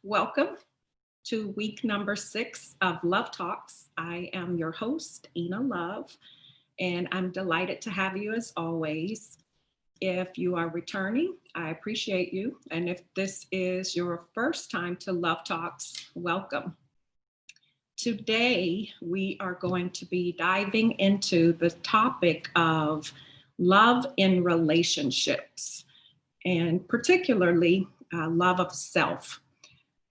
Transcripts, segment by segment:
Welcome to week number 6 of Love Talks. I am your host, Ina Love, and I'm delighted to have you as always. If you are returning, I appreciate you. And if this is your first time to Love Talks, welcome. Today, we are going to be diving into the topic of love in relationships, and particularly love of self.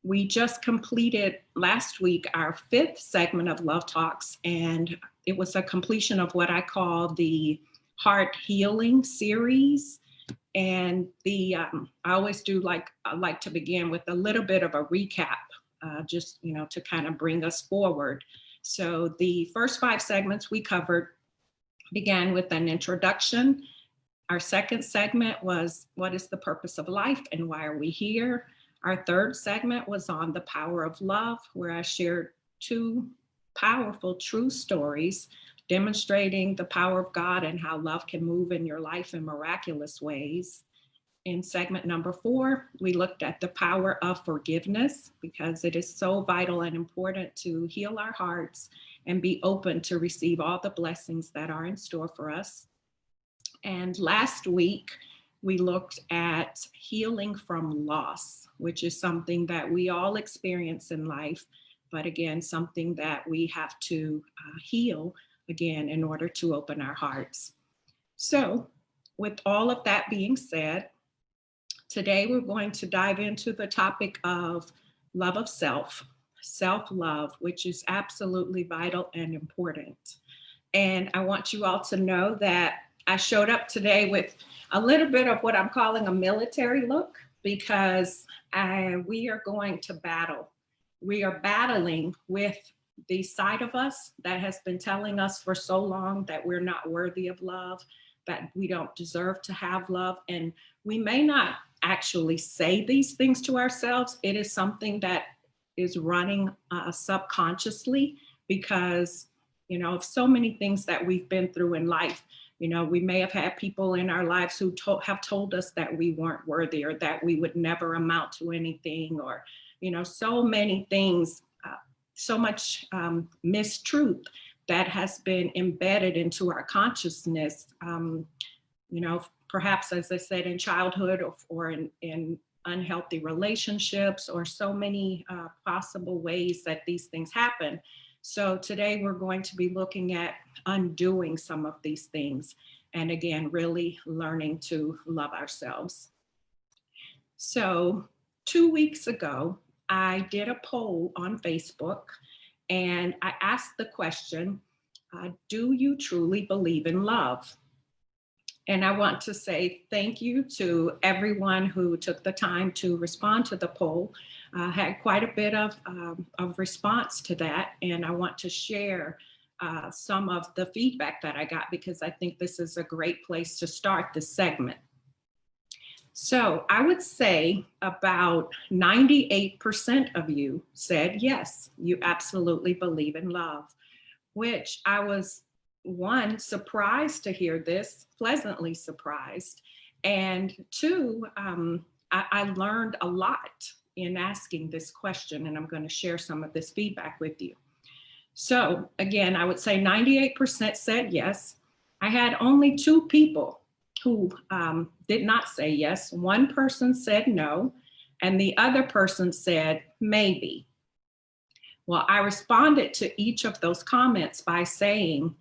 We just completed last week our 5th segment of Love Talks, and it was a completion of what I call the Heart Healing series. And I always do I like to begin with a little bit of a recap, just to kind of bring us forward. So the first 5 segments we covered began with an introduction. Our second segment was what is the purpose of life and why are we here? Our third segment was on the power of love, where I shared 2 powerful true stories demonstrating the power of God and how love can move in your life in miraculous ways. In segment number 4, we looked at the power of forgiveness because it is so vital and important to heal our hearts and be open to receive all the blessings that are in store for us. And last week, we looked at healing from loss, which is something that we all experience in life, but again, something that we have to heal again in order to open our hearts. So with all of that being said, today we're going to dive into the topic of love of self, self-love, which is absolutely vital and important. And I want you all to know that I showed up today with a little bit of what I'm calling a military look because we are going to battle. We are battling with the side of us that has been telling us for so long that we're not worthy of love, that we don't deserve to have love. And we may not actually say these things to ourselves. It is something that is running subconsciously because, of so many things that we've been through in life. We may have had people in our lives who have told us that we weren't worthy or that we would never amount to anything or, so many things, so much mistruth that has been embedded into our consciousness, perhaps, as I said, in childhood or in unhealthy relationships or so many possible ways that these things happen. So today we're going to be looking at undoing some of these things and again, really learning to love ourselves. So 2 weeks ago, I did a poll on Facebook and I asked the question, do you truly believe in love? And I want to say thank you to everyone who took the time to respond to the poll. Had quite a bit of response to that. And I want to share some of the feedback that I got because I think this is a great place to start this segment. So I would say about 98% of you said, yes, you absolutely believe in love, which I was, one, surprised to hear this, pleasantly surprised. And 2, I learned a lot in asking this question, and I'm going to share some of this feedback with you. So again, I would say 98% said yes. I had only 2 people who did not say yes. One person said no, and the other person said maybe. Well, I responded to each of those comments by saying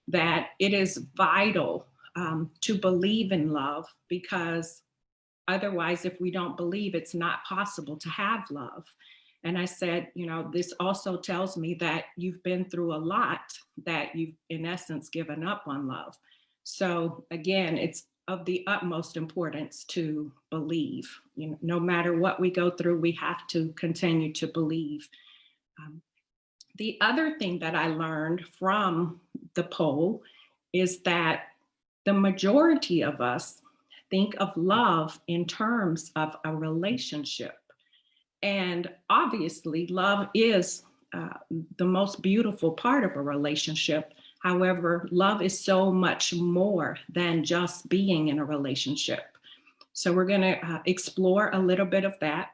that it is vital to believe in love because otherwise, if we don't believe, it's not possible to have love. And I said, this also tells me that you've been through a lot, that you've in essence given up on love. So again, it's of the utmost importance to believe. No matter what we go through, we have to continue to believe. The other thing that I learned from the poll is that the majority of us think of love in terms of a relationship. And obviously, love is the most beautiful part of a relationship. However, love is so much more than just being in a relationship. So we're going to explore a little bit of that.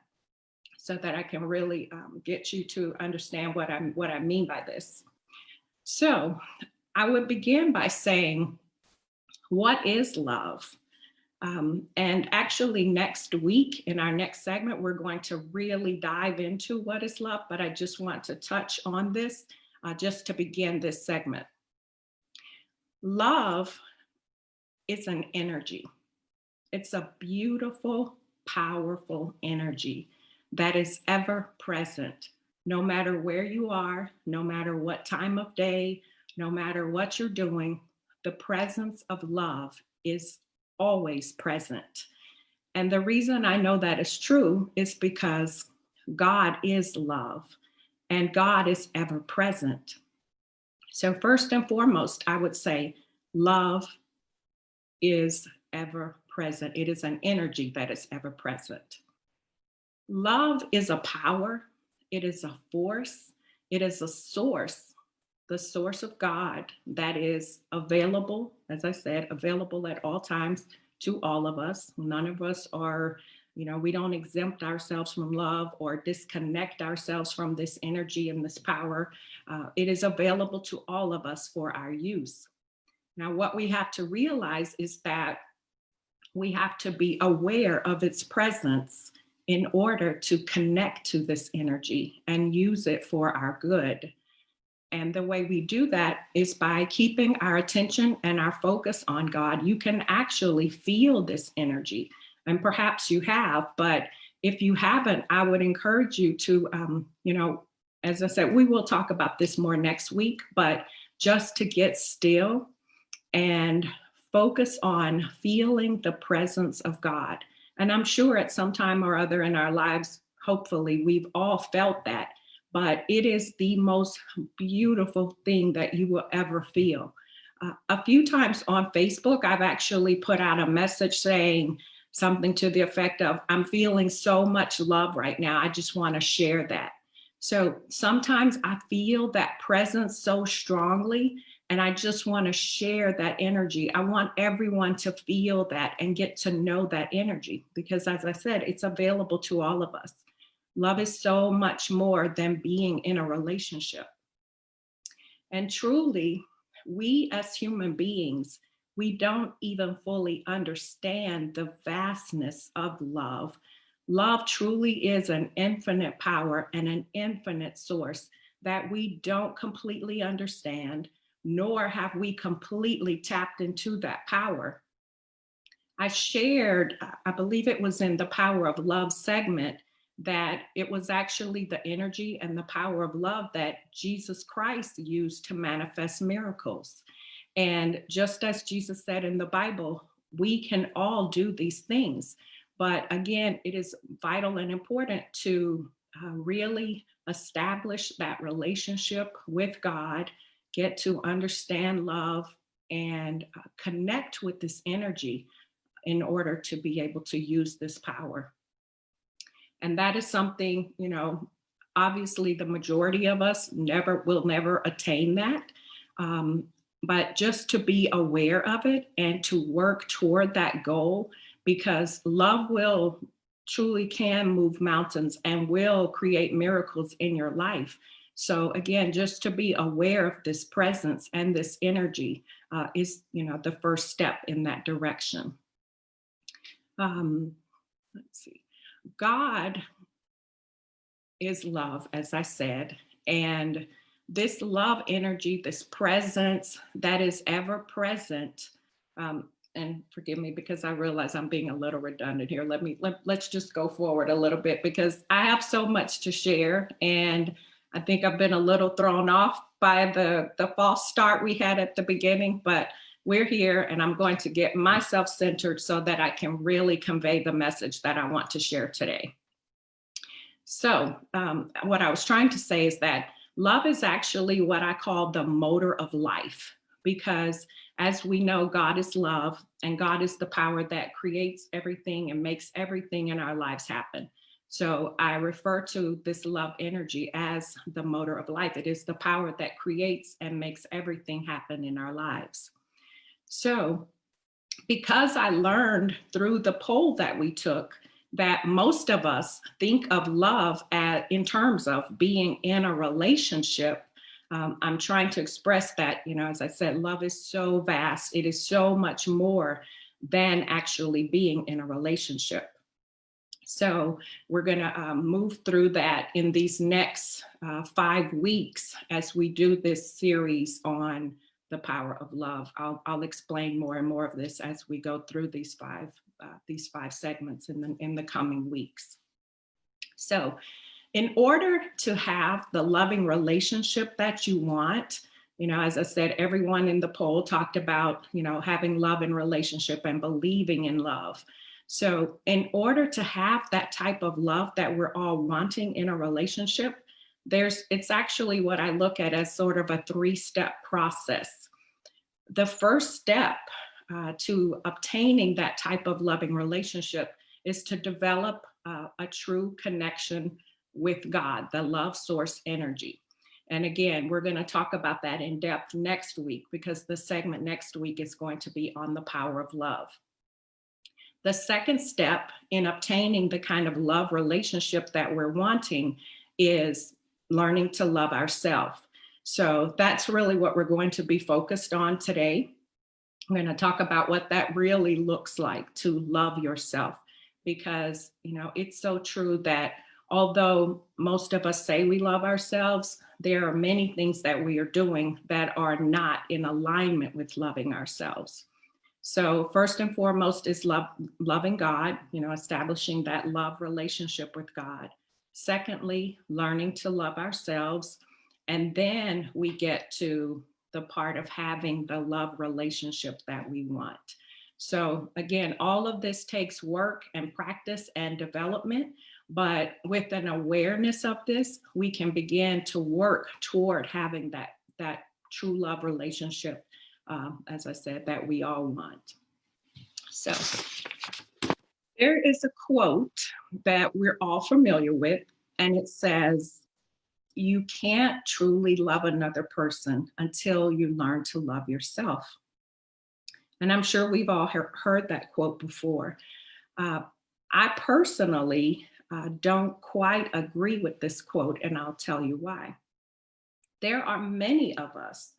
so that I can really get you to understand what I mean by this. So I would begin by saying, what is love? And actually, next week in our next segment, we're going to really dive into what is love, but I just want to touch on this just to begin this segment. Love is an energy. It's a beautiful, powerful energy that is ever present, no matter where you are, no matter what time of day, no matter what you're doing. The presence of love is always present. And the reason I know that is true is because God is love and God is ever present. So, first and foremost, I would say love is ever present. It is an energy that is ever present. Love is a power, it is a force, it is a source, the source of God that is available, as I said, available at all times to all of us. None of us are, we don't exempt ourselves from love or disconnect ourselves from this energy and this power. It is available to all of us for our use. Now, what we have to realize is that we have to be aware of its presence in order to connect to this energy and use it for our good. And the way we do that is by keeping our attention and our focus on God. You can actually feel this energy, and perhaps you have, but if you haven't, I would encourage you to, as I said, we will talk about this more next week, but just to get still and focus on feeling the presence of God. And I'm sure at some time or other in our lives, hopefully, we've all felt that. But it is the most beautiful thing that you will ever feel. A few times on Facebook, I've actually put out a message saying something to the effect of, I'm feeling so much love right now. I just want to share that. So sometimes I feel that presence so strongly, and I just want to share that energy. I want everyone to feel that and get to know that energy because, as I said, it's available to all of us. Love is so much more than being in a relationship. And truly, we as human beings, we don't even fully understand the vastness of love. Love truly is an infinite power and an infinite source that we don't completely understand, nor have we completely tapped into that power. I shared, I believe it was in the Power of Love segment, that it was actually the energy and the power of love that Jesus Christ used to manifest miracles. And just as Jesus said in the Bible, we can all do these things. But again, it is vital and important to really establish that relationship with God, get to understand love, and connect with this energy in order to be able to use this power. And that is something, obviously the majority of us will never attain that. But just to be aware of it and to work toward that goal, because love will truly can move mountains and will create miracles in your life. So again, just to be aware of this presence and this energy is, the first step in that direction. Let's see. God is love, as I said, and this love energy, this presence that is ever present, and forgive me because I realize I'm being a little redundant here. Let's just go forward a little bit because I have so much to share, and I think I've been a little thrown off by the false start we had at the beginning, but we're here and I'm going to get myself centered so that I can really convey the message that I want to share today. So what I was trying to say is that love is actually what I call the motor of life, because as we know, God is love and God is the power that creates everything and makes everything in our lives happen. So I refer to this love energy as the motor of life. It is the power that creates and makes everything happen in our lives. So because I learned through the poll that we took that most of us think of love in terms of being in a relationship. I'm trying to express that, as I said, love is so vast. It is so much more than actually being in a relationship. So we're going to move through that in these next 5 weeks as we do this series on the power of love. I'll explain more and more of this as we go through these five segments in the coming weeks. So in order to have the loving relationship that you want, as I said, everyone in the poll talked about, having love in relationship and believing in love. So in order to have that type of love that we're all wanting in a relationship, it's actually what I look at as sort of a 3-step process. The first step to obtaining that type of loving relationship is to develop a true connection with God, the love source energy. And again, we're going to talk about that in depth next week, because the segment next week is going to be on the power of love. The second step in obtaining the kind of love relationship that we're wanting is learning to love ourselves. So that's really what we're going to be focused on today. We're going to talk about what that really looks like to love yourself, because, it's so true that although most of us say we love ourselves, there are many things that we are doing that are not in alignment with loving ourselves. So first and foremost is loving God, establishing that love relationship with God. Secondly, learning to love ourselves. And then we get to the part of having the love relationship that we want. So again, all of this takes work and practice and development, but with an awareness of this, we can begin to work toward having that true love relationship, as I said, that we all want. So there is a quote that we're all familiar with, and it says, "You can't truly love another person until you learn to love yourself." And I'm sure we've all heard that quote before. I personally don't quite agree with this quote, and I'll tell you why. There are many of us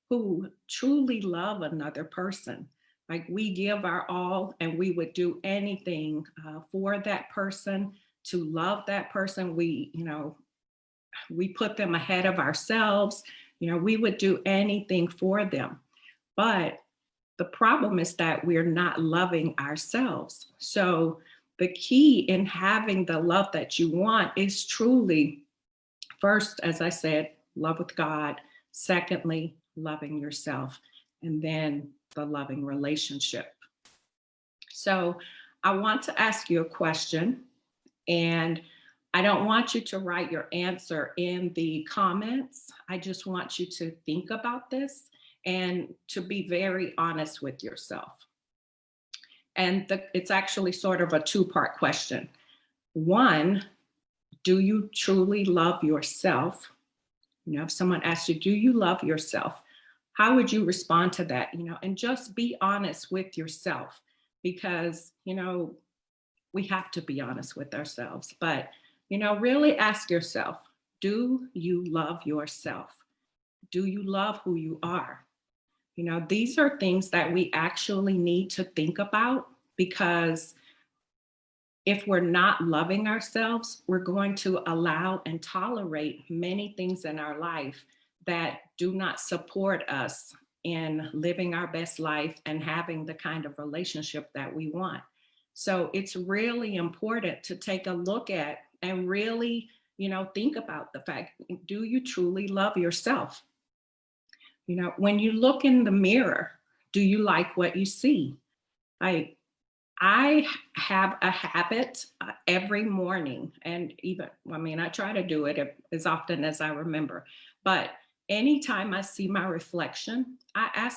who truly love another person. Like, we give our all and we would do anything for that person, to love that person. We put them ahead of ourselves. We would do anything for them. But the problem is that we're not loving ourselves. So the key in having the love that you want is truly, first, as I said, love with God. Secondly, loving yourself. And then the loving relationship. So I want to ask you a question, and I don't want you to write your answer in the comments. I just want you to think about this and to be very honest with yourself. And it's actually sort of a 2-part question. 1, do you truly love yourself? If someone asks you, do you love yourself? How would you respond to that? And just be honest with yourself, because, we have to be honest with ourselves. But, really ask yourself, do you love yourself? Do you love who you are? These are things that we actually need to think about, because if we're not loving ourselves, we're going to allow and tolerate many things in our life that do not support us in living our best life and having the kind of relationship that we want. So it's really important to take a look at and really, think about the fact, do you truly love yourself? When you look in the mirror, do you like what you see? I have a habit every morning, and I try to do it as often as I remember, but anytime I see my reflection, I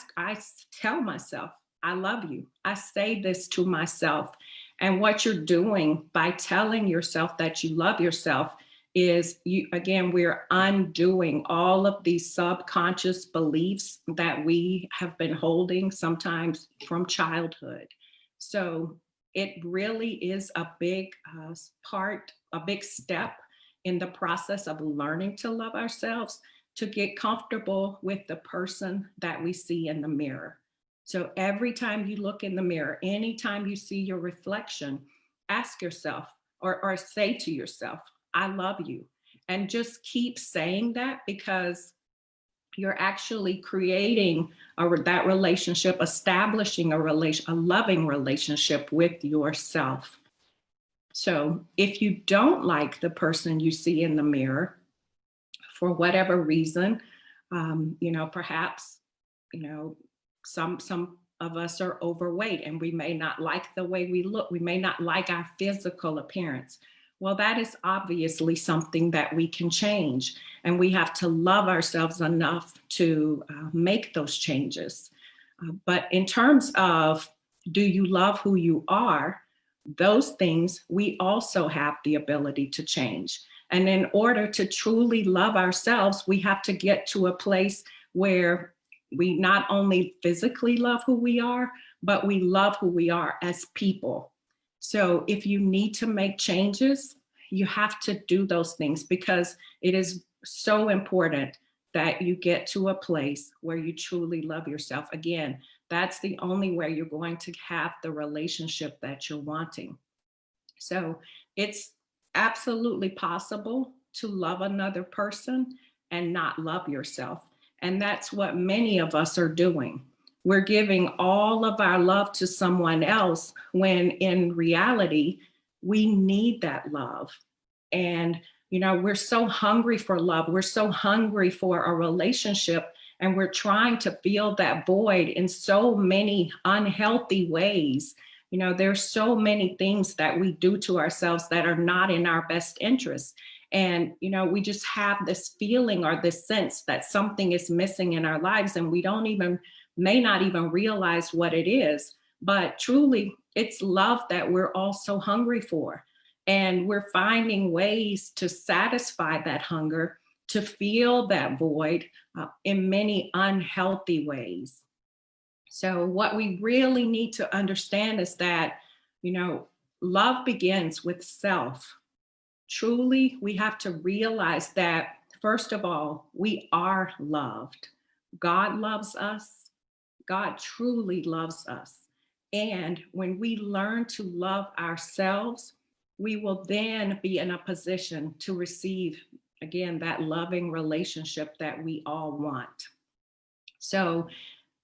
tell myself, I love you. I say this to myself. And what you're doing by telling yourself that you love yourself is, we're undoing all of these subconscious beliefs that we have been holding, sometimes from childhood. So it really is a big part, a big step in the process of learning to love ourselves, to get comfortable with the person that we see in the mirror. So every time you look in the mirror, anytime you see your reflection, ask yourself or say to yourself, I love you. And just keep saying that, because you're actually creating that relationship, establishing a loving relationship with yourself. So if you don't like the person you see in the mirror, for whatever reason, perhaps, some of us are overweight and we may not like the way we look. We may not like our physical appearance. Well, that is obviously something that we can change, and we have to love ourselves enough to make those changes. But in terms of, do you love who you are? Those things we also have the ability to change. And in order to truly love ourselves, we have to get to a place where we not only physically love who we are, but we love who we are as people. So if you need to make changes, you have to do those things, because it is so important that you get to a place where you truly love yourself. Again, that's the only way you're going to have the relationship that you're wanting. So it's absolutely possible to love another person and not love yourself. And that's what many of us are doing. We're giving all of our love to someone else when in reality, we need that love. And, we're so hungry for love. We're so hungry for a relationship, and we're trying to fill that void in so many unhealthy ways. There's so many things that we do to ourselves that are not in our best interest. And, we just have this feeling or this sense that something is missing in our lives, and we may not even realize what it is. But truly, it's love that we're all so hungry for. And we're finding ways to satisfy that hunger, to feel that void in many unhealthy ways. So what we really need to understand is that, love begins with self. Truly, we have to realize that, first of all, we are loved. God loves us. God truly loves us. And when we learn to love ourselves, we will then be in a position to receive, again, that loving relationship that we all want. So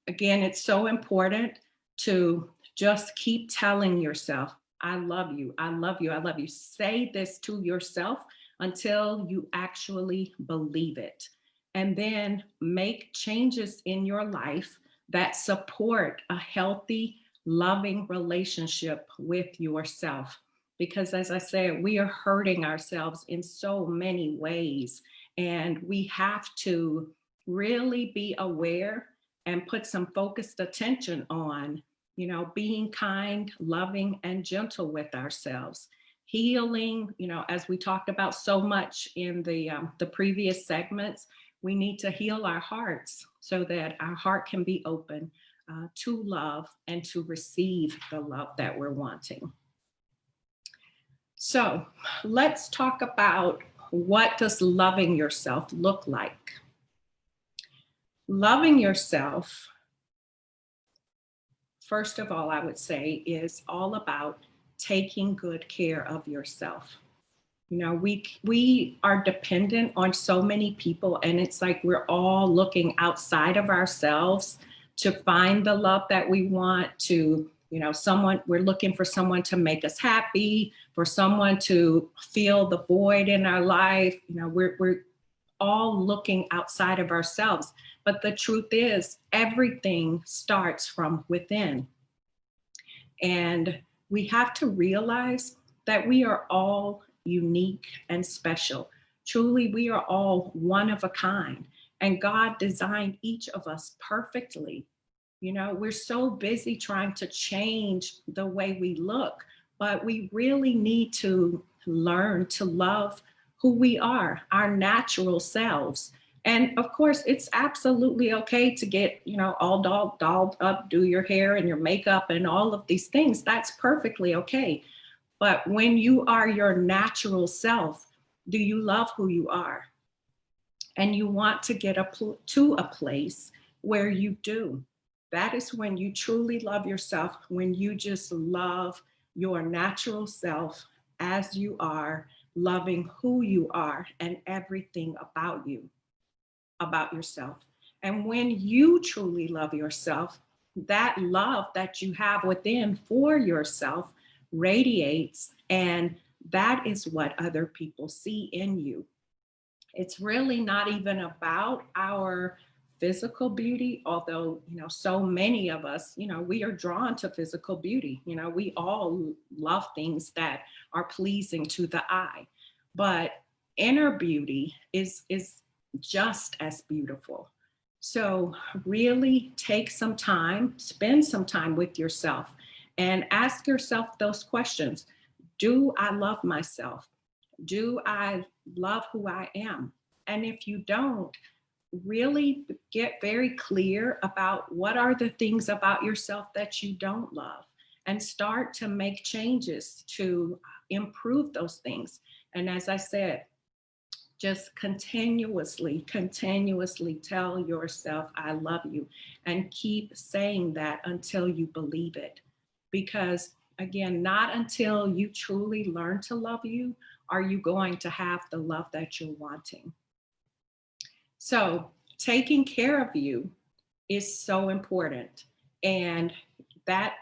again, it's so important to just keep telling yourself, I love you, I love you, I love you. Say this to yourself until you actually believe it. And then make changes in your life that support a healthy, loving relationship with yourself. Because as I said, we are hurting ourselves in so many ways, and we have to really be aware and put some focused attention on, being kind, loving, and gentle with ourselves. Healing, as we talked about so much in the previous segments, we need to heal our hearts so that our heart can be open to love and to receive the love that we're wanting. So let's talk about, what does loving yourself look like? Loving yourself, first of all, I would say, is all about taking good care of yourself. We are dependent on so many people, and it's like we're all looking outside of ourselves to find the love that we want, to, we're looking for someone to make us happy, for someone to fill the void in our life. We're all looking outside of ourselves. But the truth is, everything starts from within. And we have to realize that we are all unique and special. Truly, we are all one of a kind. And God designed each of us perfectly. We're so busy trying to change the way we look, but we really need to learn to love who we are, our natural selves. And of course, it's absolutely okay to get, all dolled up, do your hair and your makeup and all of these things. That's perfectly okay. But when you are your natural self, do you love who you are? And you want to get to a place where you do. That is when you truly love yourself, when you just love your natural self as you are, loving who you are and everything about you, about yourself. And when you truly love yourself, that love that you have within for yourself radiates, and that is what other people see in you. It's really not even about our physical beauty, although, so many of us, we are drawn to physical beauty. We all love things that are pleasing to the eye. But inner beauty is just as beautiful. So really take some time, spend some time with yourself and ask yourself those questions. Do I love myself? Do I love who I am? And if you don't, really get very clear about what are the things about yourself that you don't love and start to make changes to improve those things. And as I said, just continuously tell yourself, I love you, and keep saying that until you believe it. Because again, not until you truly learn to love you are you going to have the love that you're wanting. So, taking care of you is so important. And that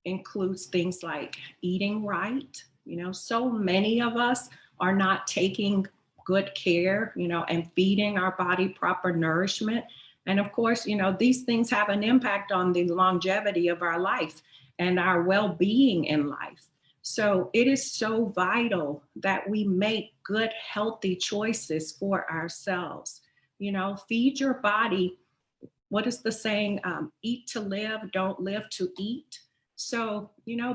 includes things like eating right. So many of us are not taking good care, and feeding our body proper nourishment. And of course, these things have an impact on the longevity of our life and our well-being in life. So it is so vital that we make good, healthy choices for ourselves. Feed your body. What is the saying? Eat to live, don't live to eat. So,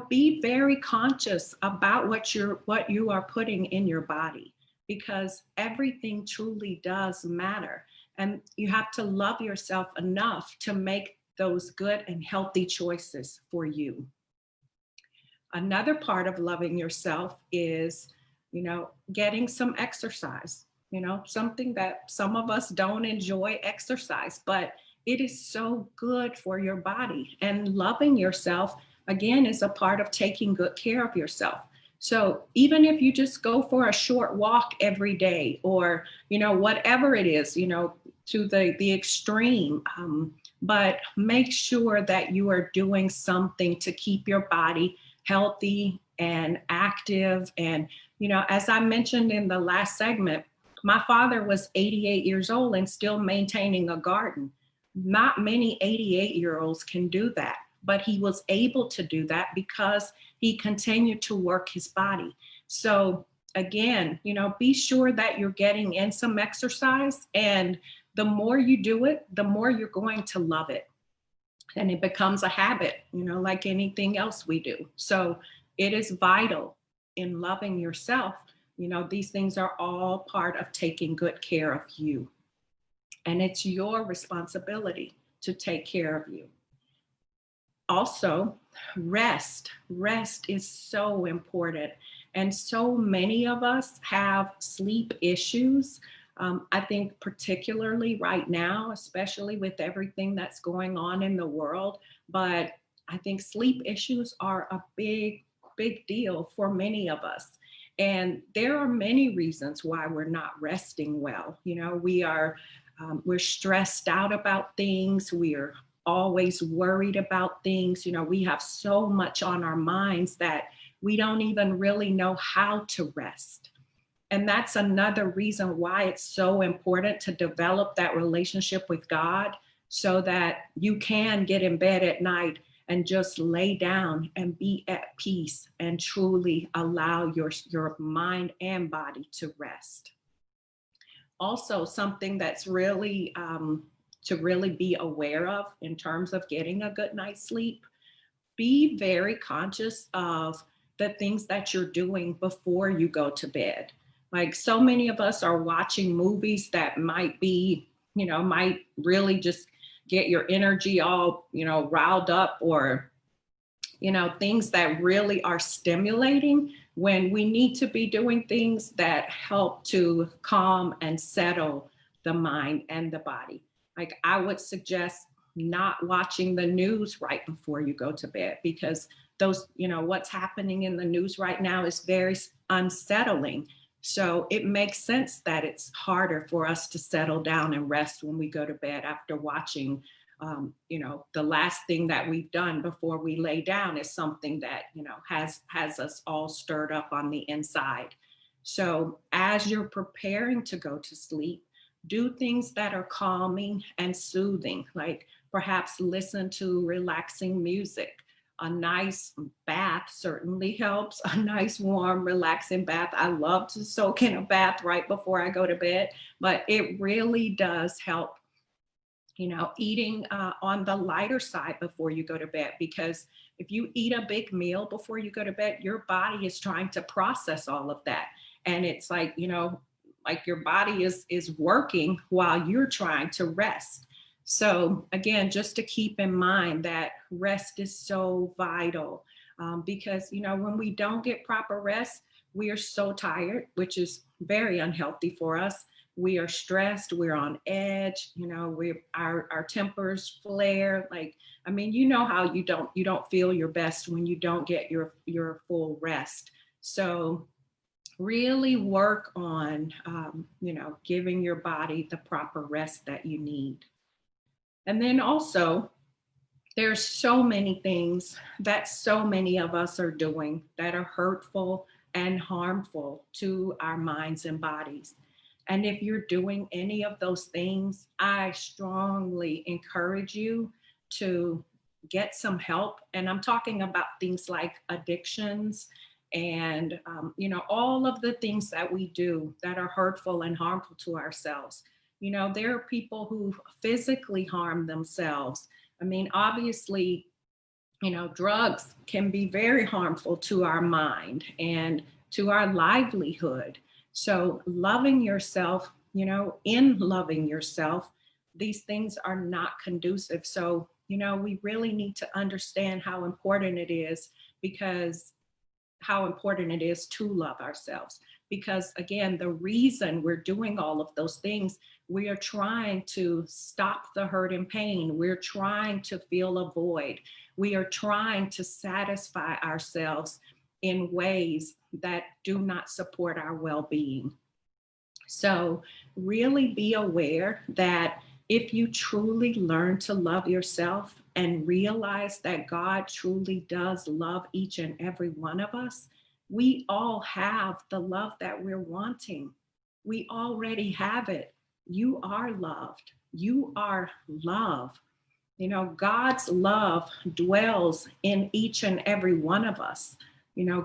be very conscious about what you are putting in your body, because everything truly does matter. And you have to love yourself enough to make those good and healthy choices for you. Another part of loving yourself is, getting some exercise, something that some of us don't enjoy exercise, but it is so good for your body. And loving yourself, again, is a part of taking good care of yourself. So even if you just go for a short walk every day, or, whatever it is, to the extreme, but make sure that you are doing something to keep your body healthy and active. And, as I mentioned in the last segment, my father was 88 years old and still maintaining a garden. Not many 88-year-olds can do that, but he was able to do that because he continued to work his body. So again, be sure that you're getting in some exercise, and the more you do it, the more you're going to love it. And it becomes a habit, like anything else we do. So it is vital in loving yourself. These things are all part of taking good care of you. And it's your responsibility to take care of you. Also, rest. Rest is so important. And so many of us have sleep issues. I think particularly right now, especially with everything that's going on in the world, but I think sleep issues are a big, big deal for many of us. And there are many reasons why we're not resting well. We're stressed out about things. We're always worried about things. We have so much on our minds that we don't even really know how to rest. And that's another reason why it's so important to develop that relationship with God, so that you can get in bed at night and just lay down and be at peace and truly allow your mind and body to rest. Also, something that's really to really be aware of in terms of getting a good night's sleep, be very conscious of the things that you're doing before you go to bed. Like so many of us are watching movies that might be, might really just get your energy all, riled up, or things that really are stimulating, when we need to be doing things that help to calm and settle the mind and the body. Like I would suggest not watching the news right before you go to bed, because those, what's happening in the news right now is very unsettling. So it makes sense that it's harder for us to settle down and rest when we go to bed after watching the last thing that we've done before we lay down is something that, has us all stirred up on the inside. So as you're preparing to go to sleep, do things that are calming and soothing, like perhaps listen to relaxing music. A nice bath certainly helps. A nice, warm, relaxing bath. I love to soak in a bath right before I go to bed, but it really does help, eating on the lighter side before you go to bed, because if you eat a big meal before you go to bed, your body is trying to process all of that. And it's like, like your body is working while you're trying to rest. So again, just to keep in mind that rest is so vital, because, when we don't get proper rest, we are so tired, which is very unhealthy for us. We are stressed, we're on edge, our tempers flare. Like, I mean, how you don't feel your best when you don't get your full rest. So really work on, giving your body the proper rest that you need. And then also, there's so many things that so many of us are doing that are hurtful and harmful to our minds and bodies. And if you're doing any of those things, I strongly encourage you to get some help. And I'm talking about things like addictions and, all of the things that we do that are hurtful and harmful to ourselves. There are people who physically harm themselves. I mean, obviously, drugs can be very harmful to our mind and to our livelihood. So loving yourself, in loving yourself, these things are not conducive. So, we really need to understand how important it is, because how important it is to love ourselves. Because again, the reason we're doing all of those things, we are trying to stop the hurt and pain. We're trying to fill a void. We are trying to satisfy ourselves in ways that do not support our well-being. So really be aware that if you truly learn to love yourself and realize that God truly does love each and every one of us, we all have the love that we're wanting. We already have it. You are loved. You are love. God's love dwells in each and every one of us.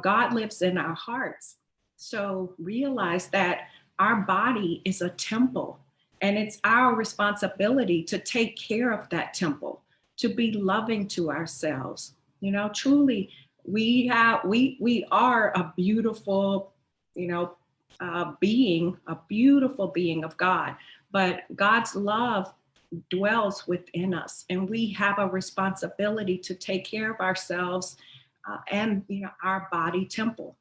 God lives in our hearts. So realize that our body is a temple, and it's our responsibility to take care of that temple, to be loving to ourselves. Truly, we are a beautiful, being, a beautiful being of God, but God's love dwells within us, and we have a responsibility to take care of ourselves and our body temple.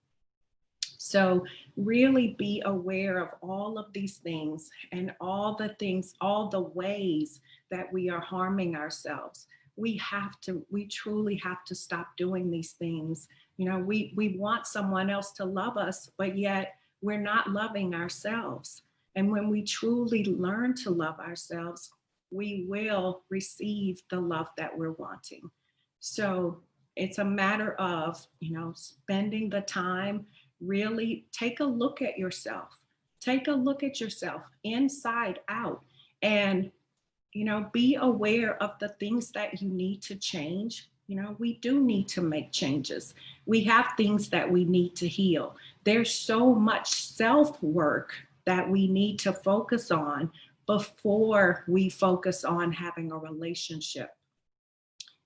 So really be aware of all of these things and all the ways that we are harming ourselves. We truly have to stop doing these things. We want someone else to love us, but yet we're not loving ourselves. And when we truly learn to love ourselves, we will receive the love that we're wanting. So it's a matter of, spending the time. Really take a look at yourself. Take a look at yourself inside out, and, be aware of the things that you need to change. We do need to make changes. We have things that we need to heal. There's so much self-work that we need to focus on before we focus on having a relationship.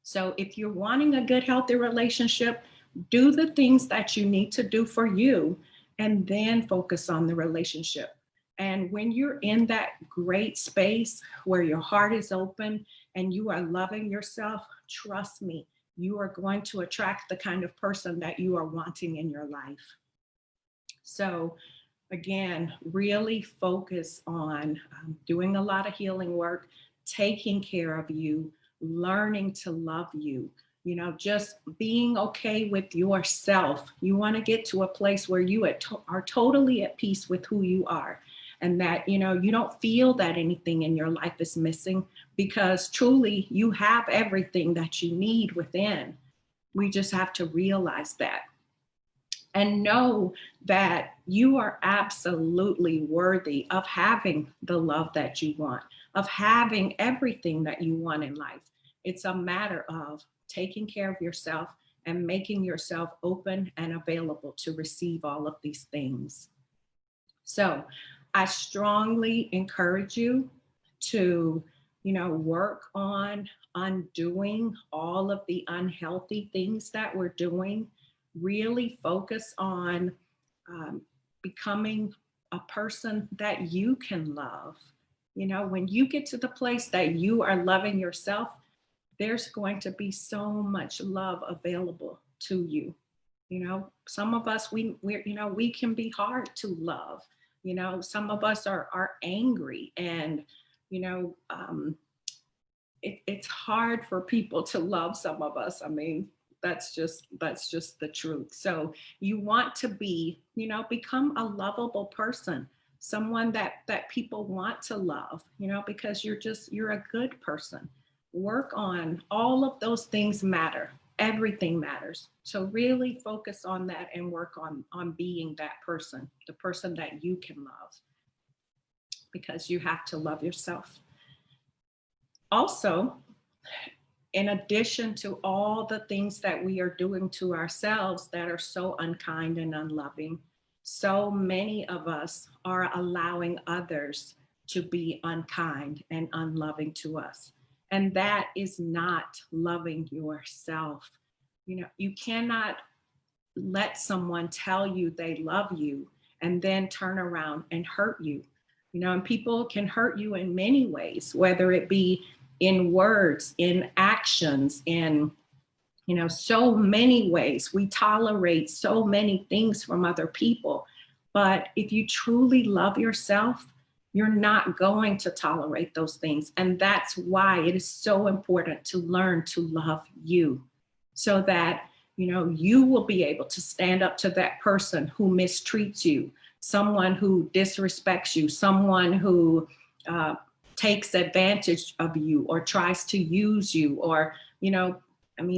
So if you're wanting a good, healthy relationship, do the things that you need to do for you, and then focus on the relationship. And when you're in that great space where your heart is open and you are loving yourself, trust me, you are going to attract the kind of person that you are wanting in your life. So, again, really focus on doing a lot of healing work, taking care of you, learning to love you, just being okay with yourself. You want to get to a place where you are totally at peace with who you are, and that, you don't feel that anything in your life is missing, because truly you have everything that you need within. We just have to realize that and know that you are absolutely worthy of having the love that you want, of having everything that you want in life. It's a matter of taking care of yourself and making yourself open and available to receive all of these things. So I strongly encourage you to, work on undoing all of the unhealthy things that we're doing. Really focus on becoming a person that you can love. When you get to the place that you are loving yourself, there's going to be so much love available to you. Some of us, we can be hard to love. Some of us are angry, and it's hard for people to love some of us. I mean, that's just the truth. So you want to be, become a lovable person, someone that people want to love, because you're a good person. Work on all of those things. Matter. Everything matters. So really focus on that and work on being that person, the person that you can love, because you have to love yourself. Also, in addition to all the things that we are doing to ourselves that are so unkind and unloving, so many of us are allowing others to be unkind and unloving to us. And that is not loving yourself. You cannot let someone tell you they love you and then turn around and hurt you. And people can hurt you in many ways, whether it be in words, in actions, in, so many ways. We tolerate so many things from other people. But if you truly love yourself, you're not going to tolerate those things. And that's why it is so important to learn to love you, so that, you will be able to stand up to that person who mistreats you, someone who disrespects you, someone who takes advantage of you or tries to use you, or,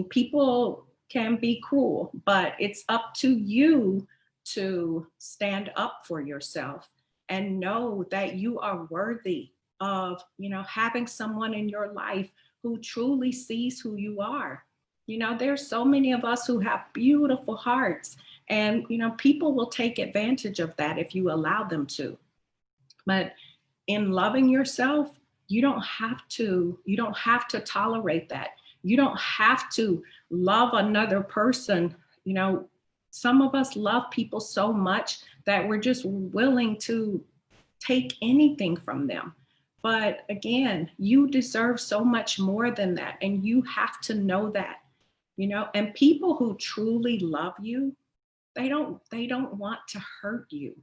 people can be cruel, but it's up to you to stand up for yourself and know that you are worthy of, having someone in your life who truly sees who you are. There's so many of us who have beautiful hearts, and, people will take advantage of that if you allow them to. But in loving yourself, you don't have to tolerate that. You don't have to love another person. Some of us love people so much that we're just willing to take anything from them. But again, you deserve so much more than that. And you have to know that, and people who truly love you, they don't want to hurt you.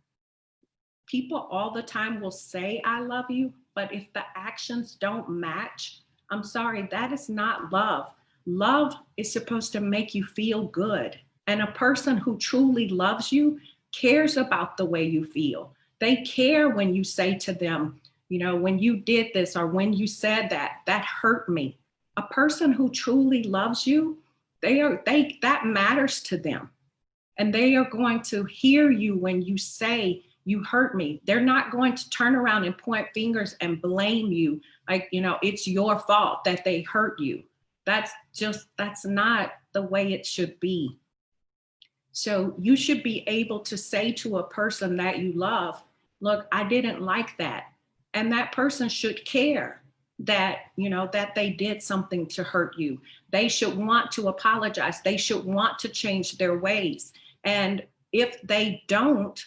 People all the time will say, I love you, but if the actions don't match, I'm sorry, that is not love. Love is supposed to make you feel good. And a person who truly loves you cares about the way you feel. They care when you say to them, when you did this or when you said that hurt me. A person who truly loves you, that matters to them. And they are going to hear you when you say, you hurt me. They're not going to turn around and point fingers and blame you like, it's your fault that they hurt you. That's not the way it should be. So you should be able to say to a person that you love, look, I didn't like that. And that person should care that, that they did something to hurt you. They should want to apologize. They should want to change their ways. And if they don't,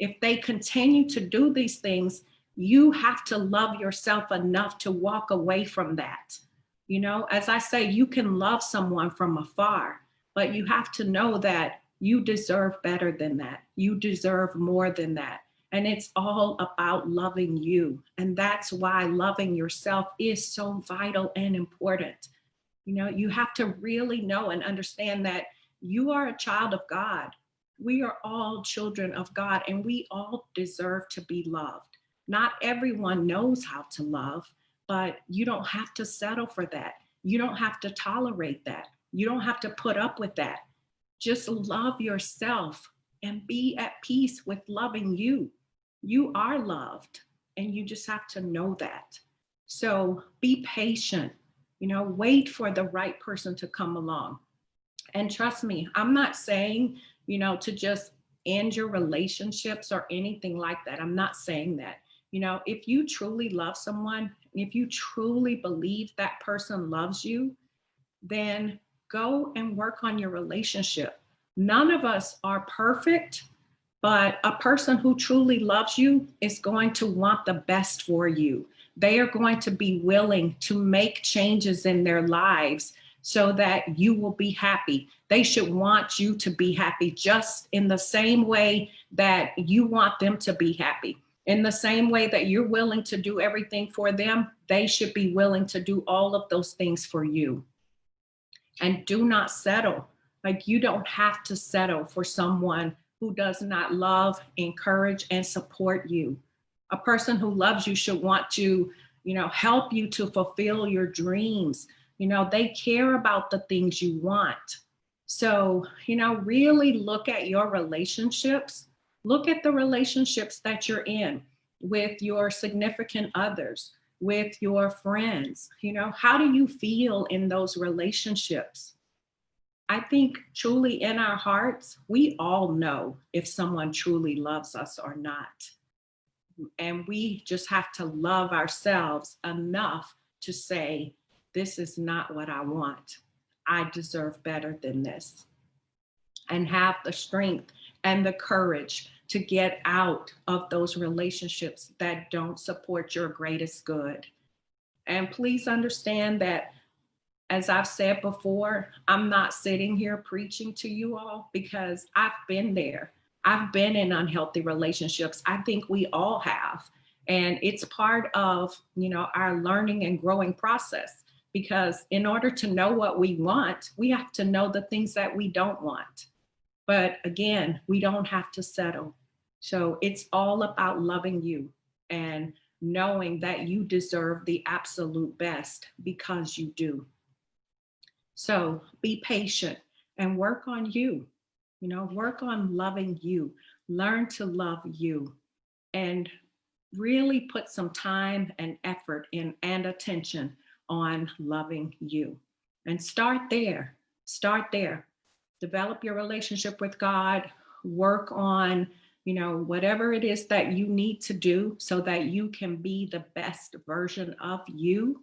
if they continue to do these things, you have to love yourself enough to walk away from that. You know, as I say, you can love someone from afar, but you have to know that you deserve better than that. You deserve more than that. And it's all about loving you. And that's why loving yourself is so vital and important. You know, you have to really know and understand that you are a child of God. We are all children of God, and we all deserve to be loved. Not everyone knows how to love, but you don't have to settle for that. You don't have to tolerate that. You don't have to put up with that. Just love yourself and be at peace with loving you. You are loved, and you just have to know that. So be patient, you know, wait for the right person to come along. And trust me, I'm not saying, you know, to just end your relationships or anything like that. I'm not saying that. You know, if you truly love someone, if you truly believe that person loves you, then go and work on your relationship. None of us are perfect, but a person who truly loves you is going to want the best for you. They are going to be willing to make changes in their lives so that you will be happy. They should want you to be happy just in the same way that you want them to be happy. In the same way that you're willing to do everything for them, they should be willing to do all of those things for you. And do not settle. Like, you don't have to settle for someone who does not love, encourage, and support you. A person who loves you should want to, you know, help you to fulfill your dreams. You know, they care about the things you want. So, you know, really look at your relationships. Look at the relationships that you're in with your significant others, with your friends. You know, how do you feel in those relationships? I think truly in our hearts, we all know if someone truly loves us or not. And we just have to love ourselves enough to say, this is not what I want. I deserve better than this. And have the strength and the courage to get out of those relationships that don't support your greatest good. And please understand that, as I've said before, I'm not sitting here preaching to you all, because I've been there. I've been in unhealthy relationships. I think we all have. And it's part of, you know, our learning and growing process, because in order to know what we want, we have to know the things that we don't want. But again, we don't have to settle. So it's all about loving you and knowing that you deserve the absolute best, because you do. So be patient and work on you. You know, work on loving you. Learn to love you, and really put some time and effort in and attention on loving you. And start there. Start there. Develop your relationship with God. Work on, you know, whatever it is that you need to do so that you can be the best version of you.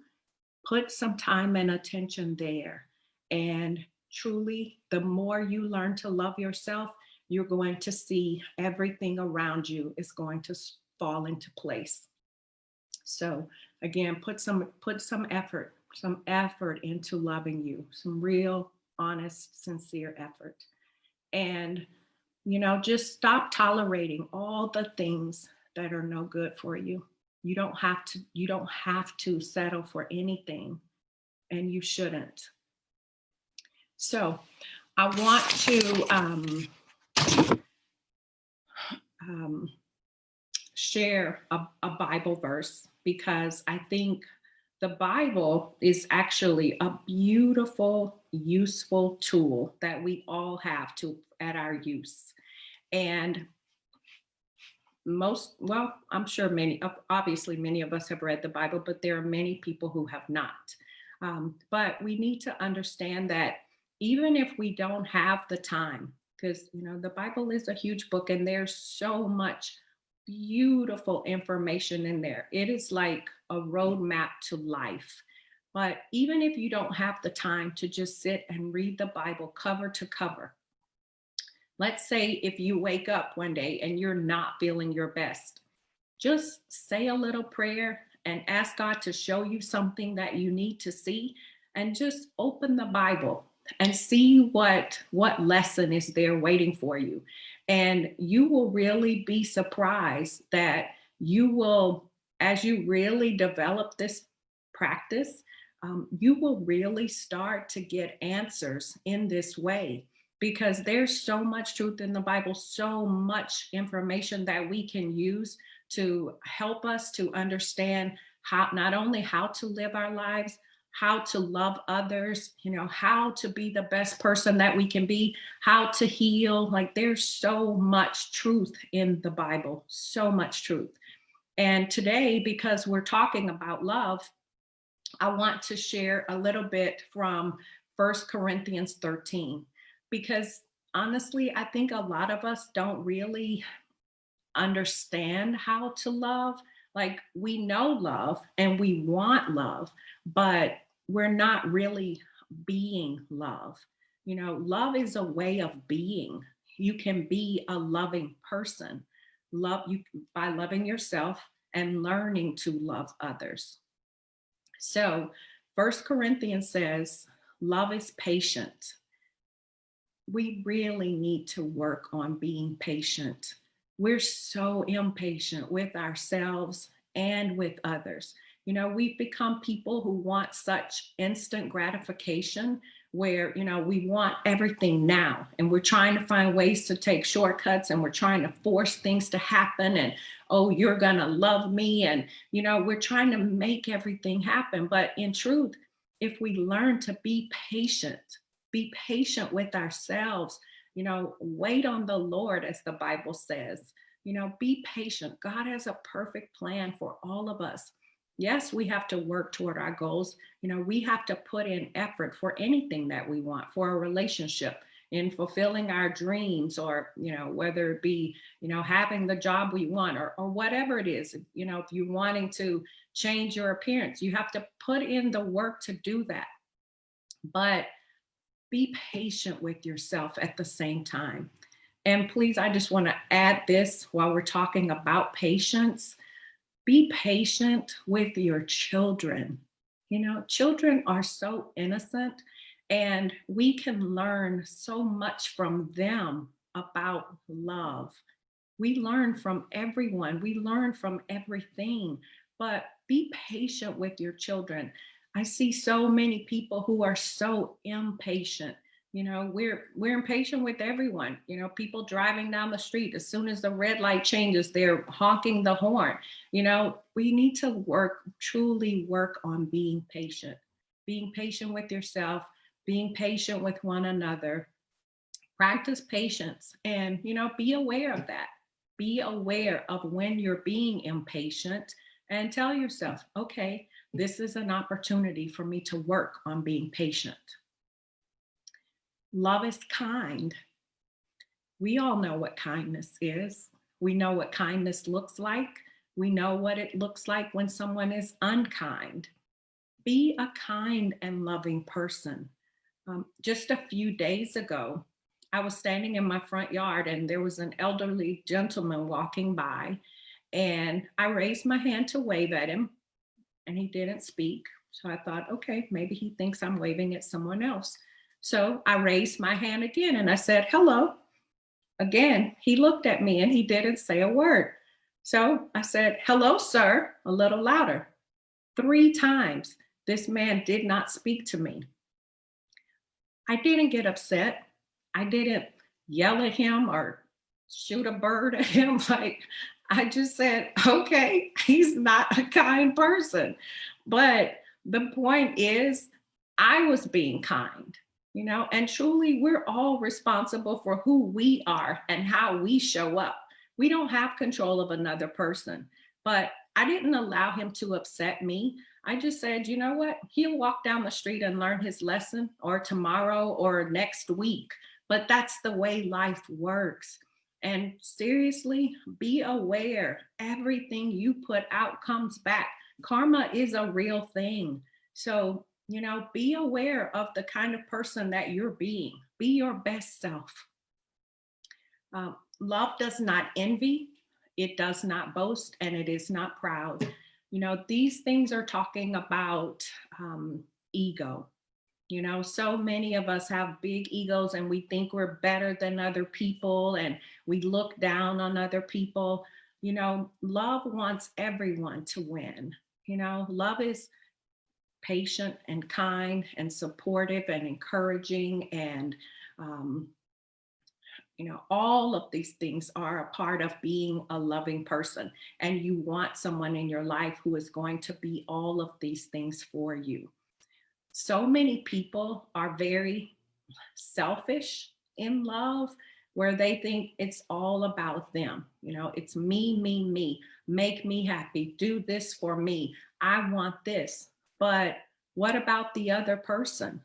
Put some time and attention there. And truly, the more you learn to love yourself, you're going to see everything around you is going to fall into place. So again, put some effort into loving you, some real, honest, sincere effort. And, you know, just stop tolerating all the things that are no good for you. You don't have to settle for anything, and you shouldn't. So I want to share a Bible verse, because I think the Bible is actually a beautiful, useful tool that we all have to at our use. And well, I'm sure obviously many of us have read the Bible, but there are many people who have not. But we need to understand that even if we don't have the time, because, you know, the Bible is a huge book and there's so much beautiful information in there. It is like a roadmap to life. But even if you don't have the time to just sit and read the Bible cover to cover, Let's say if you wake up one day and you're not feeling your best, just say a little prayer and ask God to show you something that you need to see, and just open the Bible and see what lesson is there waiting for you. And you will really be surprised that you will, as you really develop this practice, you will really start to get answers in this way, because there's so much truth in the Bible, so much information that we can use to help us to understand how, not only how to live our lives, how to love others, how to be the best person that we can be, how to heal. Like, there's so much truth in the Bible, so much truth. And today, because we're talking about love, I want to share a little bit from 1 Corinthians 13, because honestly, I think a lot of us don't really understand how to love. Like, we know love and we want love, but we're not really being love. Love is a way of being. You can be a loving person. Love you by loving yourself and learning to love others. So, First Corinthians says, love is patient. We really need to work on being patient. We're so impatient with ourselves and with others. We've become people who want such instant gratification where, we want everything now, and we're trying to find ways to take shortcuts, and we're trying to force things to happen. And, oh, you're going to love me. And, we're trying to make everything happen. But in truth, if we learn to be patient with ourselves, wait on the Lord, as the Bible says, be patient. God has a perfect plan for all of us. Yes, we have to work toward our goals. We have to put in effort for anything that we want, for a relationship, in fulfilling our dreams, or, whether it be, having the job we want, or whatever it is. If you're wanting to change your appearance, you have to put in the work to do that. But be patient with yourself at the same time. And please, I just want to add this while we're talking about patience. Be patient with your children. Children are so innocent, and we can learn so much from them about love. We learn from everyone, we learn from everything, but be patient with your children. I see so many people who are so impatient. We're impatient with everyone. People driving down the street, as soon as the red light changes, they're honking the horn. We need to truly work on being patient with yourself, being patient with one another. Practice patience, and, be aware of that. Be aware of when you're being impatient, and tell yourself, okay, this is an opportunity for me to work on being patient. Love is kind. We all know what kindness is. We know what kindness looks like. We know what it looks like when someone is unkind. Be a kind and loving person. Just a few days ago, I was standing in my front yard, and there was an elderly gentleman walking by, and I raised my hand to wave at him, and he didn't speak. So I thought, okay, maybe he thinks I'm waving at someone else. So I raised my hand again and I said, hello. Again, he looked at me and he didn't say a word. So I said, hello, sir, a little louder. 3 times, this man did not speak to me. I didn't get upset. I didn't yell at him or shoot a bird at him. Like, I just said, okay, he's not a kind person. But the point is, I was being kind, and truly, we're all responsible for who we are and how we show up. We don't have control of another person, but I didn't allow him to upset me. I just said, you know what? He'll walk down the street and learn his lesson, or tomorrow or next week. But that's the way life works. And seriously, be aware. Everything you put out comes back. Karma is a real thing. So, be aware of the kind of person that you're being. Be your best self. Love does not envy, it does not boast, and it is not proud. These things are talking about ego. So many of us have big egos and we think we're better than other people and we look down on other people. Love wants everyone to win. Love is patient and kind and supportive and encouraging, and um, all of these things are a part of being a loving person. And you want someone in your life who is going to be all of these things for you. So many people are very selfish in love, where they think it's all about them. It's me, me, me. Make me happy. Do this for me. I want this. But what about the other person?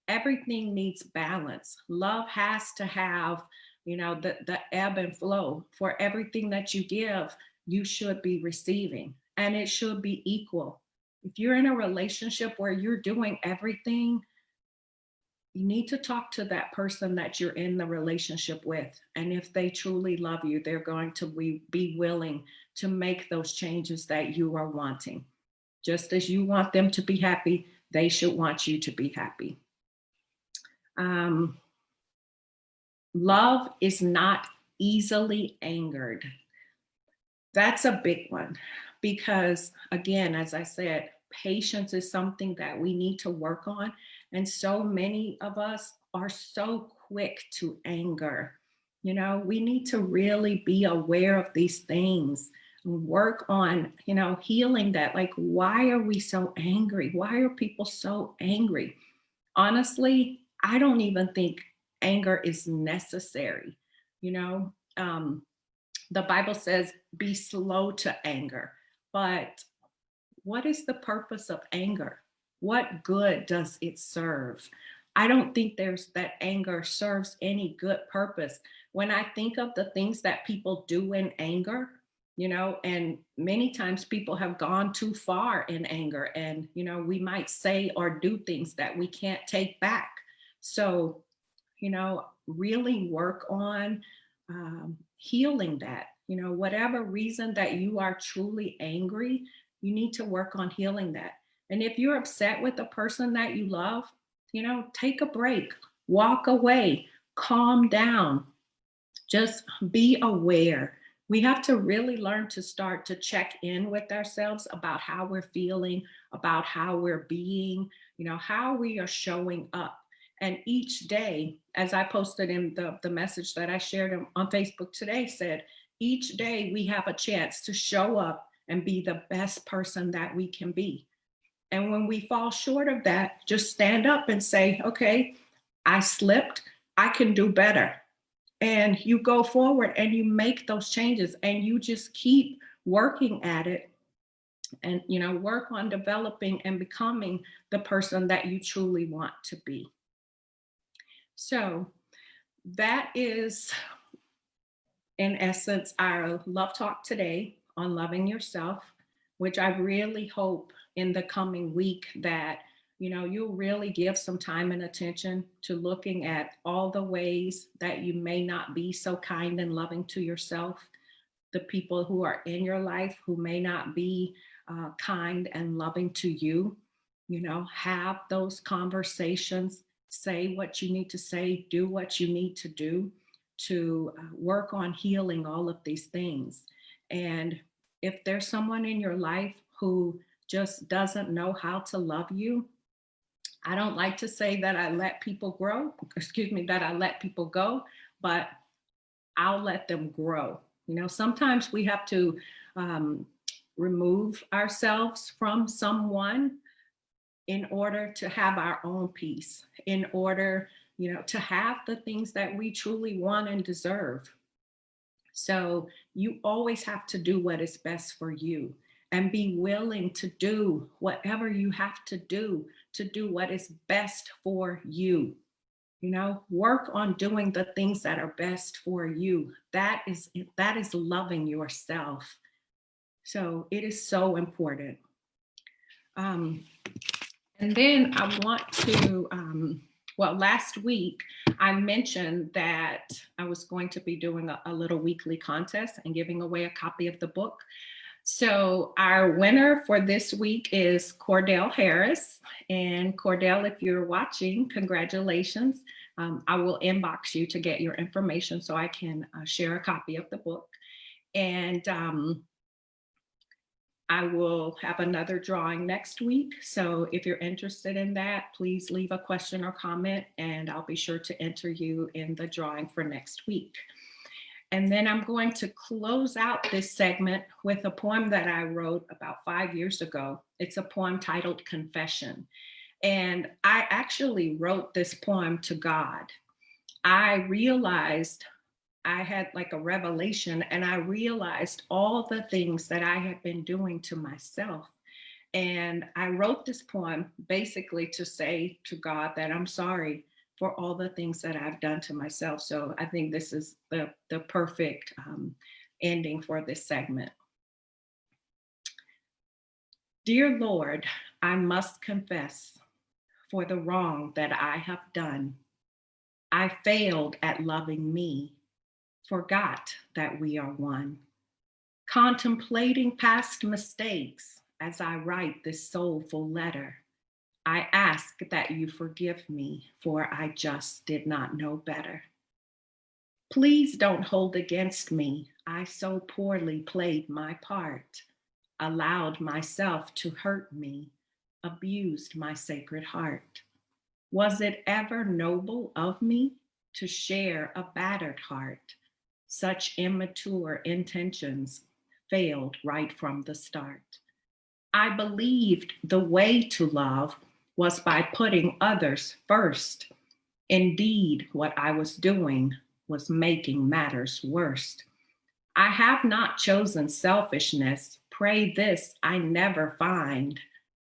Everything needs balance. Love has to have, the ebb and flow. For everything that you give, you should be receiving, and it should be equal. If you're in a relationship where you're doing everything, you need to talk to that person that you're in the relationship with. And if they truly love you, they're going to be willing to make those changes that you are wanting. Just as you want them to be happy, they should want you to be happy. Love is not easily angered. That's a big one because, again, as I said, patience is something that we need to work on. And so many of us are so quick to anger. We need to really be aware of these things and work on, healing that. Like, why are we so angry? Why are people so angry? Honestly, I don't even think anger is necessary. The Bible says, be slow to anger. But what is the purpose of anger? What good does it serve? I don't think that anger serves any good purpose. When I think of the things that people do in anger, and many times people have gone too far in anger, and, we might say or do things that we can't take back. So, really work on healing that. Whatever reason that you are truly angry, you need to work on healing that. And if you're upset with the person that you love, take a break, walk away, calm down, just be aware. We have to really learn to start to check in with ourselves about how we're feeling, about how we're being, how we are showing up. And each day, as I posted in the message that I shared on Facebook today, said, each day we have a chance to show up and be the best person that we can be. And when we fall short of that, just stand up and say, okay, I slipped, I can do better. And you go forward and you make those changes and you just keep working at it and, work on developing and becoming the person that you truly want to be. So that is, in essence, our love talk today on loving yourself, which I really hope in the coming week that you'll really give some time and attention to looking at all the ways that you may not be so kind and loving to yourself, the people who are in your life who may not be kind and loving to you. Have those conversations, say what you need to say, do what you need to do to work on healing all of these things. And if there's someone in your life who just doesn't know how to love you, I don't like to say that I let people that I let people go, but I'll let them grow. Sometimes we have to remove ourselves from someone in order to have our own peace, in order, to have the things that we truly want and deserve. So you always have to do what is best for you and be willing to do whatever you have to do what is best for you. Work on doing the things that are best for you. That is loving yourself. So it is so important. And then I want to, Well, last week I mentioned that I was going to be doing a little weekly contest and giving away a copy of the book. So our winner for this week is Cordell Harris. And Cordell, if you're watching, congratulations. I will inbox you to get your information so I can share a copy of the book. And I will have another drawing next week. So if you're interested in that, please leave a question or comment and I'll be sure to enter you in the drawing for next week. And then I'm going to close out this segment with a poem that I wrote about 5 years ago. It's a poem titled Confession. And I actually wrote this poem to God. I realized I had like a revelation and I realized all the things that I had been doing to myself. And I wrote this poem basically to say to God that I'm sorry for all the things that I've done to myself. So I think this is the perfect ending for this segment. Dear Lord, I must confess for the wrong that I have done. I failed at loving me, forgot that we are one. Contemplating past mistakes as I write this soulful letter, I ask that you forgive me, for I just did not know better. Please don't hold against me. I so poorly played my part, allowed myself to hurt me, abused my sacred heart. Was it ever noble of me to share a battered heart? Such immature intentions failed right from the start. I believed the way to love was by putting others first. Indeed, what I was doing was making matters worse. I have not chosen selfishness. Pray this I never find.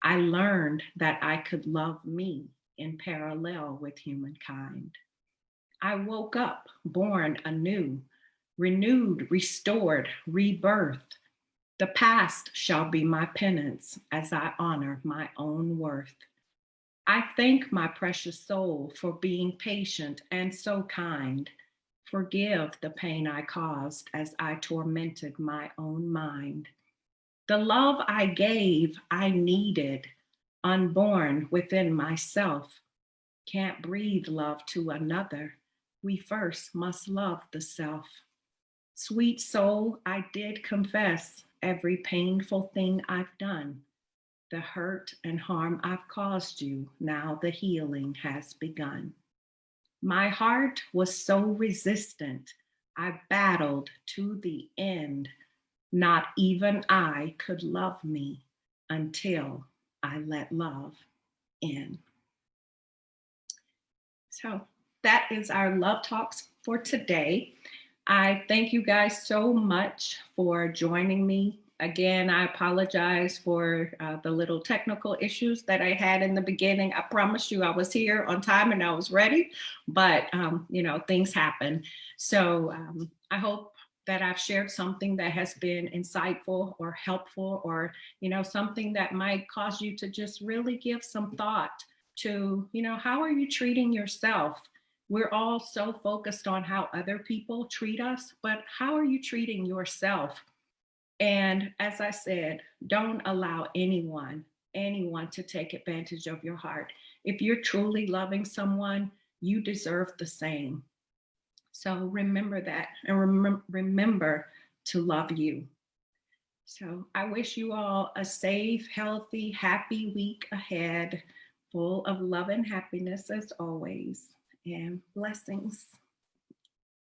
I learned that I could love me in parallel with humankind. I woke up, born anew, renewed, restored, rebirthed. The past shall be my penance as I honor my own worth. I thank my precious soul for being patient and so kind. Forgive the pain I caused as I tormented my own mind. The love I gave, I needed, unborn within myself. Can't breathe love to another. We first must love the self. Sweet soul, I did confess every painful thing I've done. The hurt and harm I've caused you, now the healing has begun. My heart was so resistant, I battled to the end. Not even I could love me until I let love in. So that is our love talks for today. I thank you guys so much for joining me. Again, I apologize for the little technical issues that I had in the beginning. I promise you I was here on time and I was ready, but things happen. So I hope that I've shared something that has been insightful or helpful, or something that might cause you to just really give some thought to, how are you treating yourself? We're all so focused on how other people treat us, but how are you treating yourself? And as I said, don't allow anyone to take advantage of your heart. If you're truly loving someone, you deserve the same. So remember that, and remember to love you. So I wish you all a safe, healthy, happy week ahead, full of love and happiness as always, and blessings.